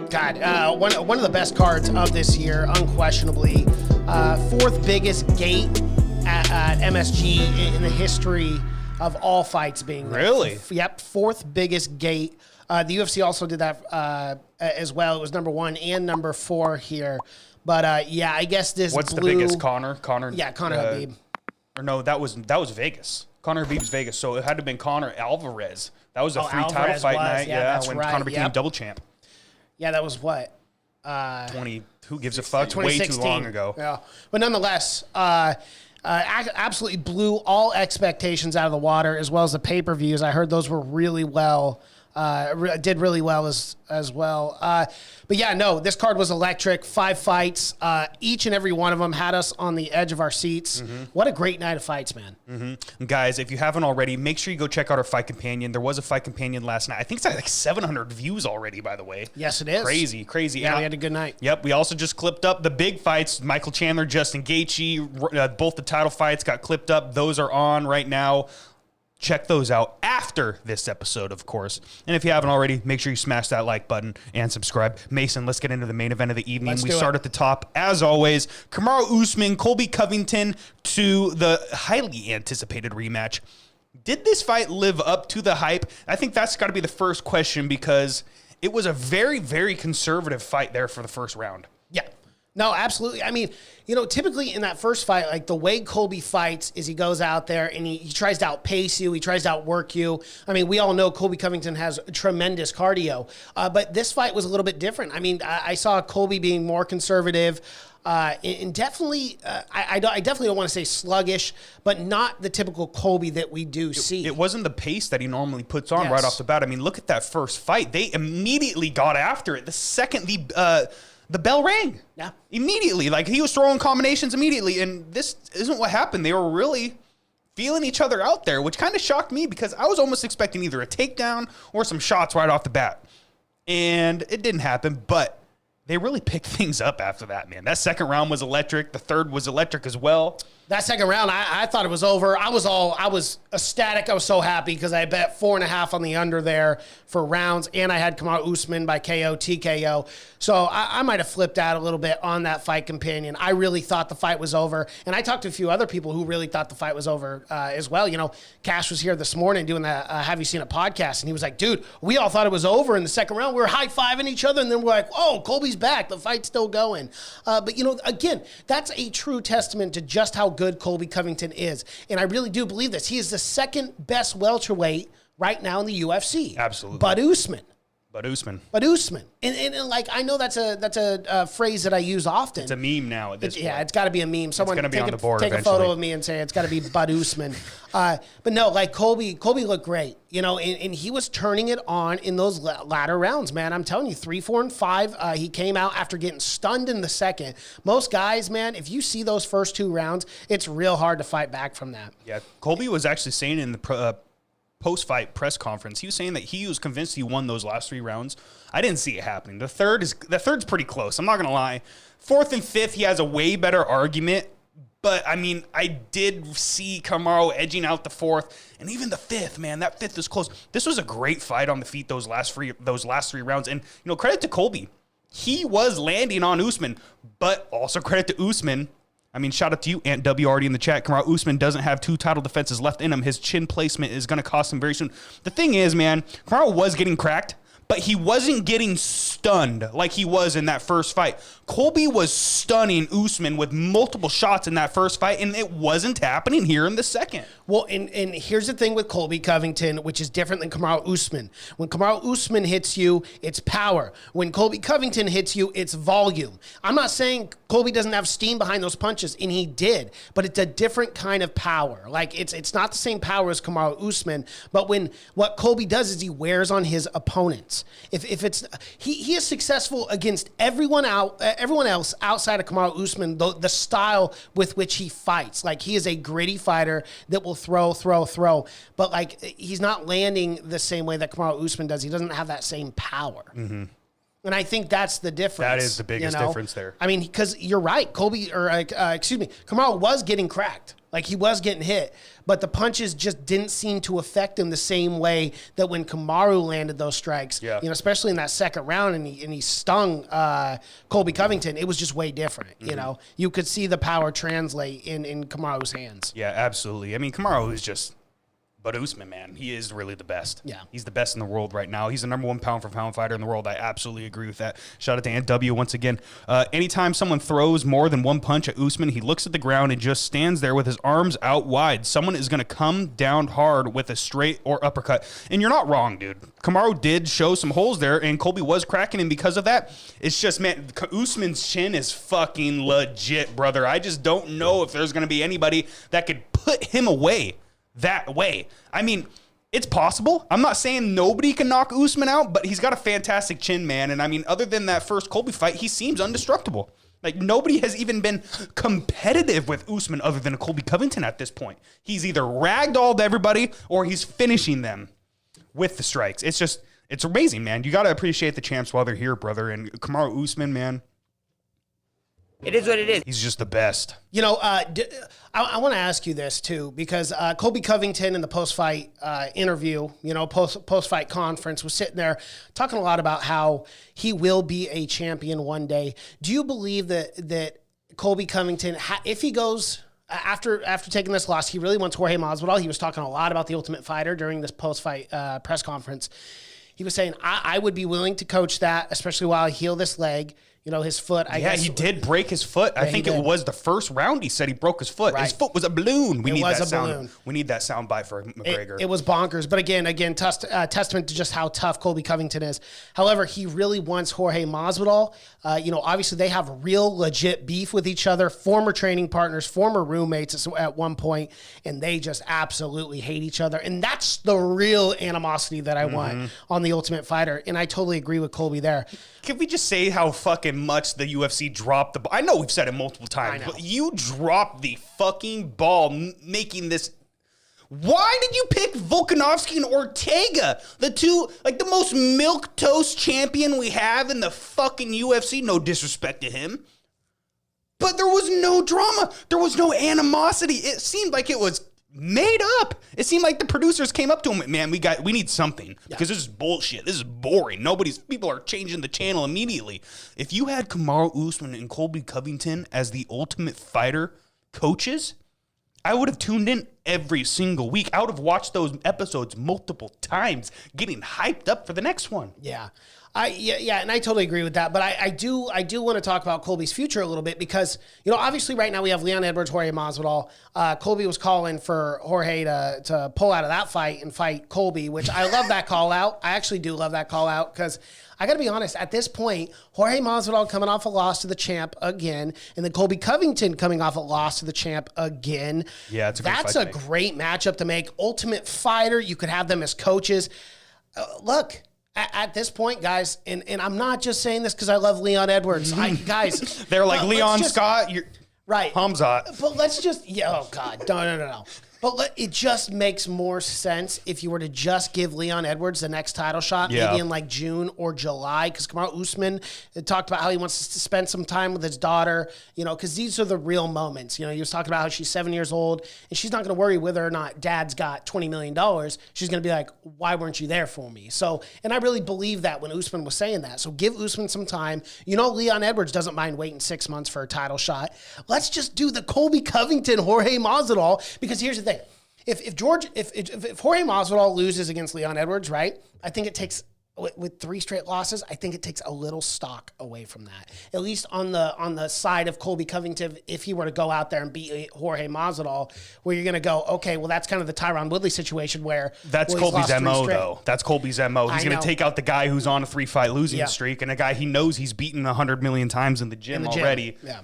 God, one of the best cards of this year, unquestionably. Fourth biggest gate at MSG in the history of all fights being there. Really? Yep, fourth biggest gate. The UFC also did that as well. It was number 1 and number 4 here. But yeah, I guess this. What's the biggest? Conor. Yeah, Conor Habib. Or no, that was Vegas. Conor Habib's Vegas. So it had to have been Conor Alvarez. That was a title fight night. Yeah, when Conor became double champ. Yeah, that was what? 20. Who gives a fuck? Way too long ago. Yeah, but nonetheless, absolutely blew all expectations out of the water, as well as the pay-per-views. I heard those were really well. Did really well as well. But yeah, no, this card was electric. 5 fights. Each and every one of them had us on the edge of our seats. Mm-hmm. What a great night of fights, man. Mm-hmm. Guys, if you haven't already, make sure you go check out our Fight Companion. There was a Fight Companion last night. I think it's like 700 views already, by the way. Yes, it is. Crazy. Yeah, we had a good night. Yep, we also just clipped up the big fights. Michael Chandler, Justin Gaethje, both the title fights got clipped up. Those are on right now. Check those out after this episode, of course. And if you haven't already, make sure you smash that like button and subscribe. Mason, let's get into the main event of the evening. We start at the top, as always. Kamaru Usman, Colby Covington to the highly anticipated rematch. Did this fight live up to the hype? I think that's got to be the first question, because it was a very, very conservative fight there for the first round. Yeah. No, absolutely. I mean, typically in that first fight, like the way Colby fights is he goes out there and he tries to outpace you. He tries to outwork you. I mean, we all know Colby Covington has tremendous cardio, but this fight was a little bit different. I mean, I saw Colby being more conservative and definitely, I definitely don't want to say sluggish, but not the typical Colby that we do see. It wasn't the pace that he normally puts on right off the bat. I mean, look at that first fight. They immediately got after it. The second the bell rang. Yeah. Immediately. Like, he was throwing combinations immediately. And this isn't what happened. They were really feeling each other out there, which kind of shocked me, because I was almost expecting either a takedown or some shots right off the bat. And it didn't happen, but they really picked things up after that, man. That second round was electric. The third was electric as well. That second round, I thought it was over. I was ecstatic. I was so happy because I bet 4.5 on the under there for rounds, and I had Kamaru Usman by KO, TKO. So I might have flipped out a little bit on that Fight Companion. I really thought the fight was over, and I talked to a few other people who really thought the fight was over as well. Cash was here this morning doing the Have You Seen a podcast, and he was like, dude, we all thought it was over in the second round. We were high-fiving each other, and then we're like, oh, Colby's back. The fight's still going. But, again, that's a true testament to just how good Colby Covington is. And I really do believe this. He is the second best welterweight right now in the UFC. Absolutely. But Usman. And like, I know that's a phrase that I use often. It's a meme now at this point. Yeah, it's got to be a meme. Someone it's be on the board take a photo of me and say it's got to be Bud Usman. But no, like Colby looked great, and he was turning it on in those latter rounds, man. I'm telling you, 3, 4, and 5. He came out after getting stunned in the second. Most guys, man, if you see those first 2 rounds, it's real hard to fight back from that. Yeah, Colby was actually saying in the post-fight press conference, he was saying that he was convinced he won those last 3 rounds. I didn't see it happening. The third's pretty close. I'm not gonna lie. 4th and 5th, he has a way better argument. But I mean, I did see Kamaru edging out the 4th, and even the 5th. Man, that 5th is close. This was a great fight on the feet. Those last 3 rounds, and credit to Colby. He was landing on Usman, but also credit to Usman. I mean, shout out to you, Aunt W, already in the chat. Kamaru Usman doesn't have 2 title defenses left in him. His chin placement is going to cost him very soon. The thing is, man, Kamaru was getting cracked, but he wasn't getting stunned like he was in that first fight. Colby was stunning Usman with multiple shots in that first fight, and it wasn't happening here in the second. Well, and here's the thing with Colby Covington, which is different than Kamaru Usman. When Kamaru Usman hits you, it's power. When Colby Covington hits you, it's volume. I'm not saying Colby doesn't have steam behind those punches, and he did, but it's a different kind of power. Like, it's not the same power as Kamaru Usman, but what Colby does is he wears on his opponents. If it's he is successful against everyone else outside of Kamaru Usman, the style with which he fights. Like, he is a gritty fighter that will throw, but like, he's not landing the same way that Kamaru Usman does. He doesn't have that same power. Mm-hmm. And I think that's the difference. That is the biggest difference there. I mean, because you're right. Kamaru was getting cracked. Like, he was getting hit. But the punches just didn't seem to affect him the same way that when Kamaru landed those strikes. Yeah. Especially in that second round, and he stung Colby Covington. It was just way different. You could see the power translate in Kamaru's hands. Yeah, absolutely. I mean, Kamaru is just... But Usman, man, he is really the best. Yeah. He's the best in the world right now. He's the number 1 pound-for-pound fighter in the world. I absolutely agree with that. Shout out to NW once again. Anytime someone throws more than one punch at Usman, he looks at the ground and just stands there with his arms out wide. Someone is going to come down hard with a straight or uppercut. And you're not wrong, dude. Kamaru did show some holes there, and Colby was cracking him because of that. It's just, man, Usman's chin is fucking legit, brother. I just don't know if there's going to be anybody that could put him away that way. I mean, it's possible. I'm not saying nobody can knock Usman out, but he's got a fantastic chin, man. And I mean, other than that first Colby fight, he seems indestructible. Like, nobody has even been competitive with Usman other than Colby Covington at this point. He's either ragdolled everybody or he's finishing them with the strikes. It's amazing, man. You got to appreciate the champs while they're here, brother. And Kamaru Usman, man, it is what it is. he's just the best. I want to ask you this too, because Colby Covington in the post-fight interview, post-fight conference, was sitting there talking a lot about how he will be a champion one day. Do you believe that Colby Covington, if he goes after taking this loss, he really wants Jorge Masvidal? He was talking a lot about the Ultimate Fighter during this post-fight press conference. He was saying, I would be willing to coach that, especially while I heal this leg. His foot. I guess he did break his foot. I think it was the first round he said he broke his foot. Right. His foot was a balloon. We need that sound. We need that sound bite for McGregor. It was bonkers. But again, testament to just how tough Colby Covington is. However, he really wants Jorge Masvidal. Obviously they have real legit beef with each other, former training partners, former roommates at one point, and they just absolutely hate each other. And that's the real animosity that I want on the Ultimate Fighter. And I totally agree with Colby there. Can we just say how fucking much the UFC dropped the ball? I know we've said it multiple times, but you dropped the fucking ball making this. Why did you pick Volkanovski and Ortega? The two, like, the most milquetoast champion we have in the fucking UFC. No disrespect to him. But there was no drama. There was no animosity. It seemed like it was made up. It seemed like the producers came up to him, man, we need something because this is bullshit. This is boring. People are changing the channel immediately. If you had Kamaru Usman and Colby Covington as the Ultimate Fighter coaches, I would have tuned in every single week. I would have watched those episodes multiple times, getting hyped up for the next one. Yeah. And I totally agree with that. But I do want to talk about Colby's future a little bit because, obviously right now we have Leon Edwards, Jorge Masvidal. Colby was calling for Jorge to pull out of that fight and fight Colby, which I love that call out. I actually do love that call out because I got to be honest, at this point, Jorge Masvidal coming off a loss to the champ again, and then Colby Covington coming off a loss to the champ again. Yeah, that's a great matchup to make. Ultimate Fighter, you could have them as coaches. Look. At this point, guys, and I'm not just saying this because I love Leon Edwards. Guys, they're like Leon Scott, you're right, Hamzat. But let's just, oh God, no. But it just makes more sense if you were to just give Leon Edwards the next title shot, maybe in like June or July, because Kamaru Usman talked about how he wants to spend some time with his daughter, because these are the real moments. He was talking about how she's 7 years old, and she's not going to worry whether or not dad's got $20 million. She's going to be like, why weren't you there for me? So, and I really believe that when Usman was saying that. So give Usman some time. Leon Edwards doesn't mind waiting 6 months for a title shot. Let's just do the Colby Covington, Jorge Masvidal, because here's the thing. If Jorge Masvidal loses against Leon Edwards, right? I think it takes, with 3 straight losses, I think it takes a little stock away from that. At least on the side of Colby Covington, if he were to go out there and beat Jorge Masvidal, where you're going to go, okay, well, that's kind of the Tyron Woodley situation where that's Colby's MO though. That's Colby's MO. He's going to take out the guy who's on a 3-fight losing streak and a guy he knows he's beaten 100 million times in the gym already. Yeah,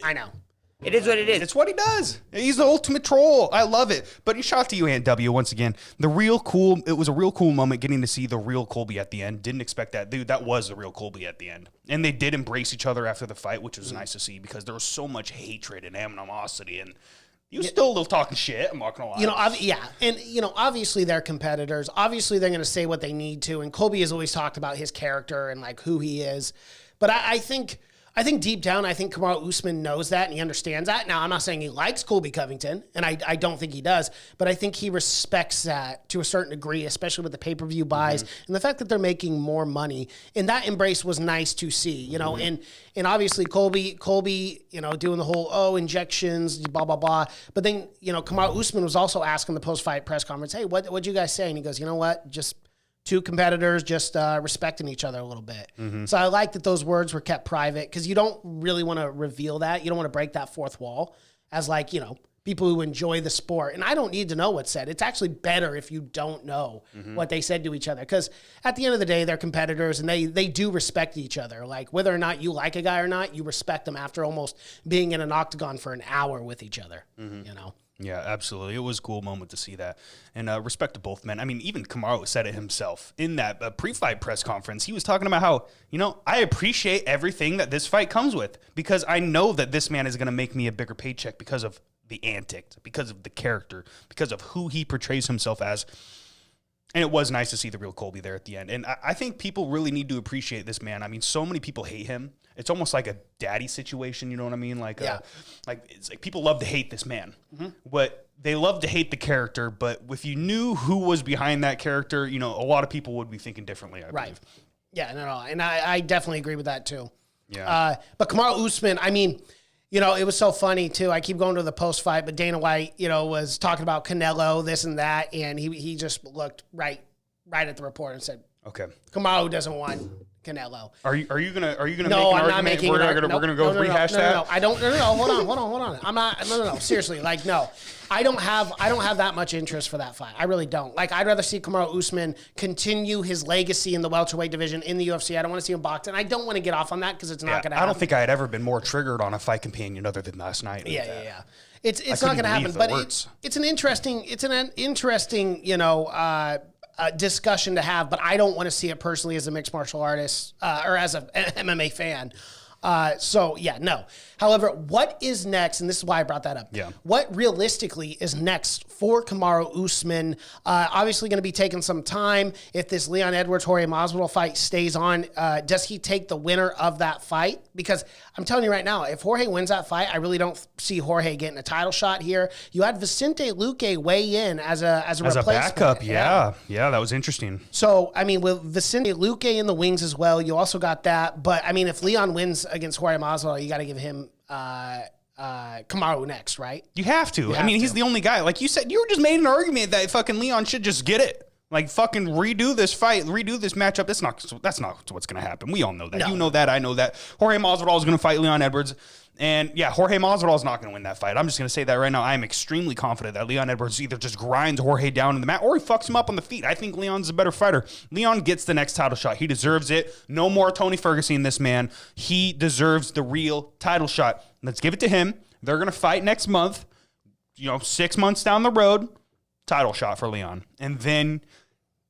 I know. It is what it is. It's what he does. He's the ultimate troll. I love it. But he shot to you, Aunt W, once again. It was a real cool moment getting to see the real Colby at the end. Didn't expect that. Dude, that was the real Colby at the end. And they did embrace each other after the fight, which was nice to see because there was so much hatred and animosity. And He was still a little talking shit. I'm not gonna lie. You know, obviously they're competitors. Obviously they're going to say what they need to. And Colby has always talked about his character and like who he is. But I think deep down, I think Kamaru Usman knows that and he understands that. Now, I'm not saying he likes Colby Covington, and I don't think he does, but I think he respects that to a certain degree, especially with the pay-per-view buys and the fact that they're making more money. And that embrace was nice to see, you know, and obviously Colby, you know, doing the whole, injections, blah, blah, blah. But then, you know, Kamaru Usman was also asking the post-fight press conference, hey, what'd you guys say? And he goes, you know what, just two competitors just respecting each other a little bit. So I like that those words were kept private because you don't really want to reveal that. You don't want to break that fourth wall as like, you know, people who enjoy the sport. And I don't need to know what's said. It's actually better if you don't know what they said to each other because at the end of the day, they're competitors and they do respect each other. Like whether or not you like a guy or not, you respect them after almost being in an octagon for an hour with each other, you know? Yeah, absolutely. It was a cool moment to see that. And respect to both men. I mean, even Kamaru said it himself in that pre-fight press conference. He was talking about how, you know, I appreciate everything that this fight comes with because I know that this man is going to make me a bigger paycheck because of the antics, because of the character, because of who he portrays himself as. And it was nice to see the real Colby there at the end. And I think people really need to appreciate this man. I mean, so many people hate him. It's almost like a daddy situation, you know what I mean? Like, it's like people love to hate this man, but they love to hate the character. But if you knew who was behind that character, you know, a lot of people would be thinking differently, I believe. Yeah, no. And I definitely agree with that too. Yeah. But Kamaru Usman, I mean, you know, it was so funny too. I keep going to the post fight, but Dana White, you know, was talking about Canelo, this and that, and he just looked right at the report and said, "Okay, Kamaru doesn't want Canelo." Are you gonna No, make an I'm not argument? making We're an gonna argument. go rehash that. No, I don't. No. Hold on. I'm not. No. Seriously, like no. I don't have that much interest for that fight. I really don't. Like I'd rather see Kamaru Usman continue his legacy in the welterweight division in the UFC. I don't want to see him box, and I don't want to get off on that because it's not going to happen. I don't think I had ever been more triggered on a fight companion other than last night. Yeah. It's not going to happen, but it's an interesting you know. Discussion to have, but I don't want to see it personally as a mixed martial artist or as an MMA fan. So yeah, no. However, what is next, and this is why I brought that up. Yeah. What realistically is next for Kamaru Usman? Obviously going to be taking some time. If this Leon Edwards-Jorge Masvidal fight stays on, does he take the winner of that fight? Because I'm telling you right now, if Jorge wins that fight, I really don't see Jorge getting a title shot here. You had Vicente Luque weigh in as a replacement. Backup, yeah, that was interesting. So, I mean, with Vicente Luque in the wings as well, you also got that. But, I mean, if Leon wins against Jorge Masvidal, you got to give him Kamaru next, right? You have to. He's the only guy. Like you said, you just made an argument that fucking Leon should just get it. Like fucking redo this fight, redo this matchup. That's not what's going to happen. We all know that. No. You know that. I know that. Jorge Masvidal is going to fight Leon Edwards. And yeah, Jorge Masvidal is not going to win that fight. I'm just going to say that right now. I am extremely confident that Leon Edwards either just grinds Jorge down in the mat or he fucks him up on the feet. I think Leon's a better fighter. Leon gets the next title shot. He deserves it. No more Tony Ferguson, this man. He deserves the real title shot. Let's give it to him. They're going to fight next month. 6 months down the road, title shot for Leon. And then,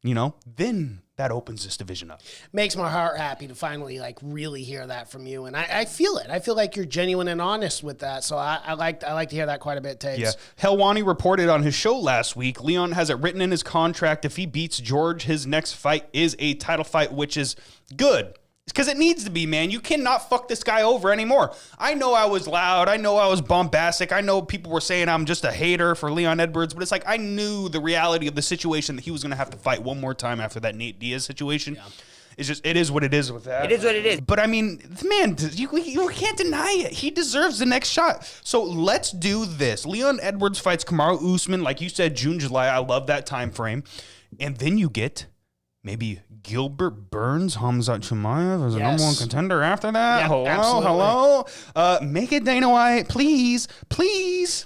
then that opens this division up. Makes my heart happy to finally really hear that from you. And I feel it. I feel like you're genuine and honest with that. So I like to hear that quite a bit, Taves. Yeah. Helwani reported on his show last week, Leon has it written in his contract if he beats George, his next fight is a title fight, which is good. Because it needs to be, man. You cannot fuck this guy over anymore. I know I was loud. I know I was bombastic. I know people were saying I'm just a hater for Leon Edwards, but it's like I knew the reality of the situation that he was going to have to fight one more time after that Nate Diaz situation. Yeah. It's just, it is what it is with that. It is what it is. But I mean, man, you can't deny it. He deserves the next shot. So let's do this. Leon Edwards fights Kamaru Usman, like you said, June, July. I love that time frame. And then you get maybe Gilbert Burns, Hamzat Chimaev as a number one contender after that. Yeah, hello. Make it Dana White, please.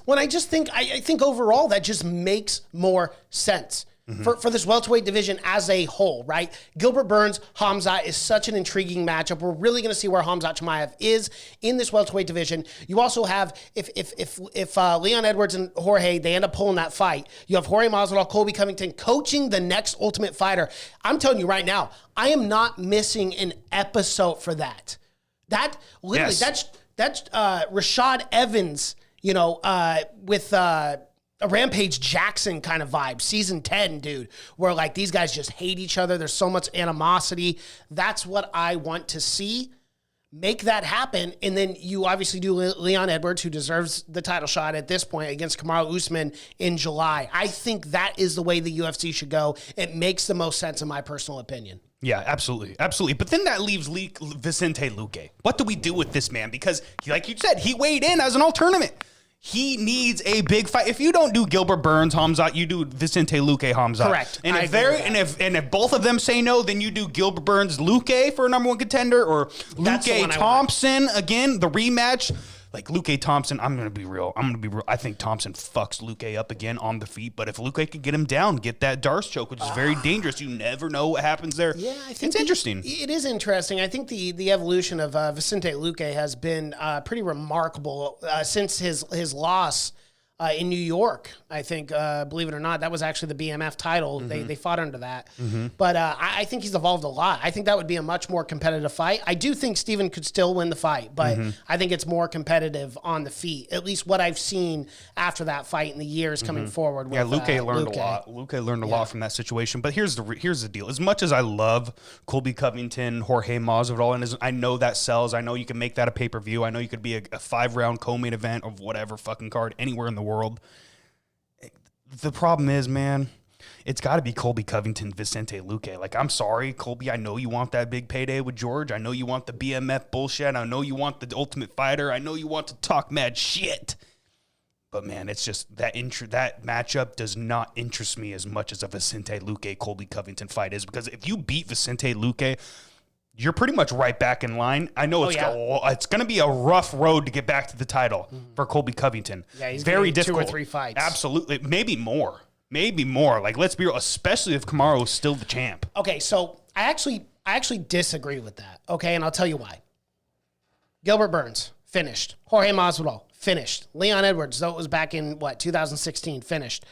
When I think overall that just makes more sense. Mm-hmm. For this welterweight division as a whole, right? Gilbert Burns, Hamzat is such an intriguing matchup. We're really going to see where Hamzat Chimaev is in this welterweight division. You also have, if Leon Edwards and Jorge, they end up pulling that fight, you have Jorge Masvidal, Colby Covington coaching the next Ultimate Fighter. I'm telling you right now, I am not missing an episode for that. That literally, that's Rashad Evans, with a Rampage Jackson kind of vibe, season 10, dude, where like these guys just hate each other. There's so much animosity. That's what I want to see. Make that happen, and then you obviously do Leon Edwards, who deserves the title shot at this point against Kamaru Usman in July. I think that is the way the UFC should go. It makes the most sense in my personal opinion. Yeah, absolutely. Absolutely. But then that leaves Vicente Luque. What do we do with this man? Because, like you said, he weighed in as an all-tournament. He needs a big fight. If you don't do Gilbert Burns, Hamzat, you do Vicente Luque, Hamzat. Correct. And if both of them say no, then you do Gilbert Burns, Luque for a number one contender, or Luque Thompson again, the rematch. Like Luque Thompson, I'm gonna be real. I think Thompson fucks Luque up again on the feet. But if Luque could get him down, get that Darce choke, which is very dangerous, you never know what happens there. Yeah, I think it's interesting. It is interesting. I think the evolution of Vicente Luque has been pretty remarkable since his loss in New York. I think, believe it or not, that was actually the BMF title. Mm-hmm. They fought under that. Mm-hmm. But I think he's evolved a lot. I think that would be a much more competitive fight. I do think Steven could still win the fight, but I think it's more competitive on the feet, at least what I've seen after that fight in the years coming forward. With, Luque learned a lot. Luque learned a lot from that situation. But here's the deal. As much as I love Colby Covington, Jorge Masvidal, and I know that sells. I know you can make that a pay-per-view. I know you could be a 5-round co-main event of whatever fucking card anywhere in the world. The problem is, man, it's got to be Colby Covington, Vicente Luque. Like, I'm sorry, Colby, I know you want that big payday with George. I know you want the BMF bullshit. I know you want the Ultimate Fighter. I know you want to talk mad shit. But, man, it's just that matchup does not interest me as much as a Vicente Luque Colby Covington fight is, because if you beat Vicente Luque, you're pretty much right back in line. I know it's going to be a rough road to get back to the title for Colby Covington. Yeah, he's very difficult. 2 or 3 fights. Absolutely. Maybe more. Like, let's be real, especially if Kamaru is still the champ. Okay, so I actually disagree with that. Okay, and I'll tell you why. Gilbert Burns, finished. Jorge Masvidal, finished. Leon Edwards, though it was back in, 2016, finished.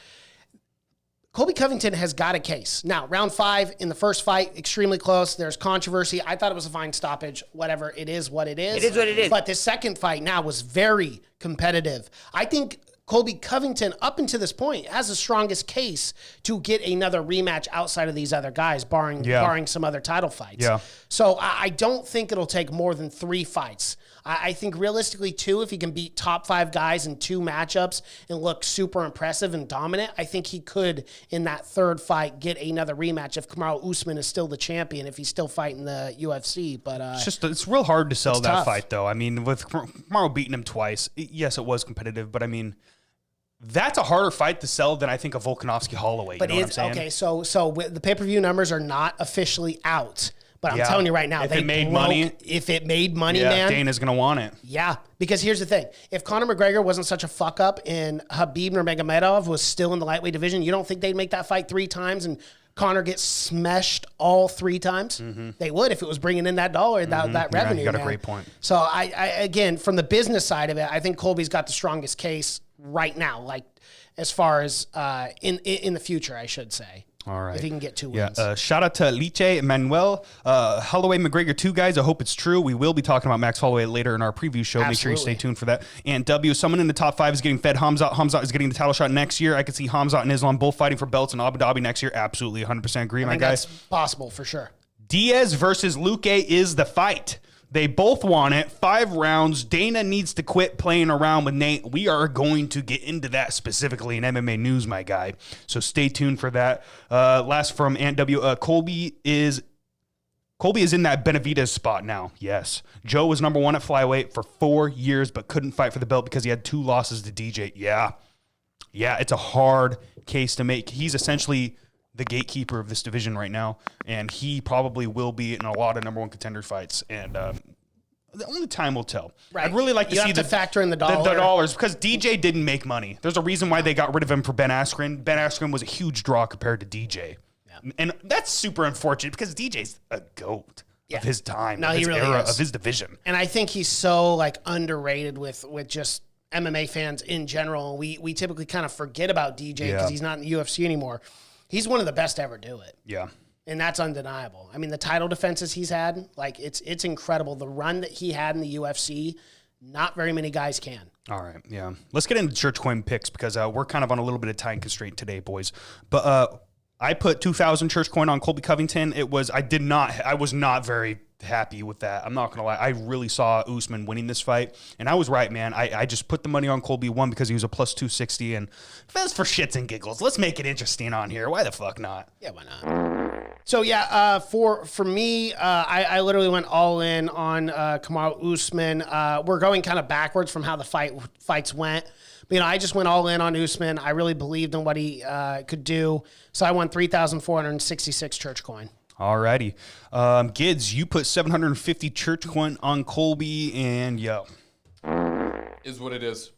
Colby Covington has got a case. Now, round 5 in the first fight, extremely close. There's controversy. I thought it was a fine stoppage. Whatever. It is what it is. It is what it is. But the second fight now was very competitive. I think Colby Covington, up until this point, has the strongest case to get another rematch outside of these other guys, barring some other title fights. Yeah. So I don't think it'll take more than 3 fights. I think realistically 2, if he can beat top 5 guys in 2 matchups and look super impressive and dominant, I think he could, in that third fight, get another rematch if Kamaru Usman is still the champion, if he's still fighting the UFC. But it's real hard to sell that tough. fight, though. I mean, with Kamaru beating him twice, yes, it was competitive, but I mean, that's a harder fight to sell than I think a Volkanovski Holloway. But you know what I'm saying? Okay, so the pay-per-view numbers are not officially out. But I'm telling you right now, if it made money, man, Dana's going to want it. Yeah, because here's the thing. If Conor McGregor wasn't such a fuck up and Khabib Nurmagomedov was still in the lightweight division, you don't think they'd make that fight 3 times and Conor gets smashed all 3 times? Mm-hmm. They would if it was bringing in that dollar, that revenue. You got a great point. So I again, from the business side of it, I think Colby's got the strongest case right now, like as far as in the future, I should say. All right. If he can get 2 wins. Shout out to Liche, Manuel, Holloway, McGregor, 2 guys. I hope it's true. We will be talking about Max Holloway later in our preview show. Absolutely. Make sure you stay tuned for that. And W, someone in the top 5 is getting fed. Hamzat is getting the title shot next year. I could see Hamzat and Islam both fighting for belts in Abu Dhabi next year. Absolutely, 100% agree, my guy. That's possible for sure. Diaz versus Luque is the fight. They both want it. 5 rounds. Dana needs to quit playing around with Nate. We are going to get into that specifically in MMA news, my guy. So stay tuned for that. Last from Ant W. Colby is in that Benavidez spot now. Yes. Joe was number 1 at flyweight for 4 years, but couldn't fight for the belt because he had 2 losses to DJ. Yeah, it's a hard case to make. He's essentially the gatekeeper of this division right now, and he probably will be in a lot of number 1 contender fights. And the only time will tell. Right. I'd really like to see the factor in the dollars, because DJ didn't make money. There's a reason why they got rid of him for Ben Askren. Ben Askren was a huge draw compared to DJ. Yeah. And that's super unfortunate because DJ's a GOAT of his time, of his era, of his division. And I think he's so underrated with just MMA fans in general. We typically kind of forget about DJ because he's not in the UFC anymore. He's one of the best to ever do it. Yeah. And that's undeniable. I mean, the title defenses he's had, it's incredible. The run that he had in the UFC, Not very many guys can. All right, yeah. Let's get into church coin picks because we're kind of on a little bit of time constraint today, boys. But I put 2,000 church coin on Colby Covington. I was not very happy with that. I'm not going to lie. I really saw Usman winning this fight, and I was right, man. I just put the money on Colby, one, because he was a plus 260, and that's for shits and giggles. Let's make it interesting on here. Why the fuck not? Yeah, why not? So, yeah, for me, I literally went all in on Kamaru Usman. We're going kind of backwards from how the fights went. But, I just went all in on Usman. I really believed in what he could do. So I won 3,466 church coin. Alrighty. Gids, you put 750 church coin on Colby, and yo. Is what it is.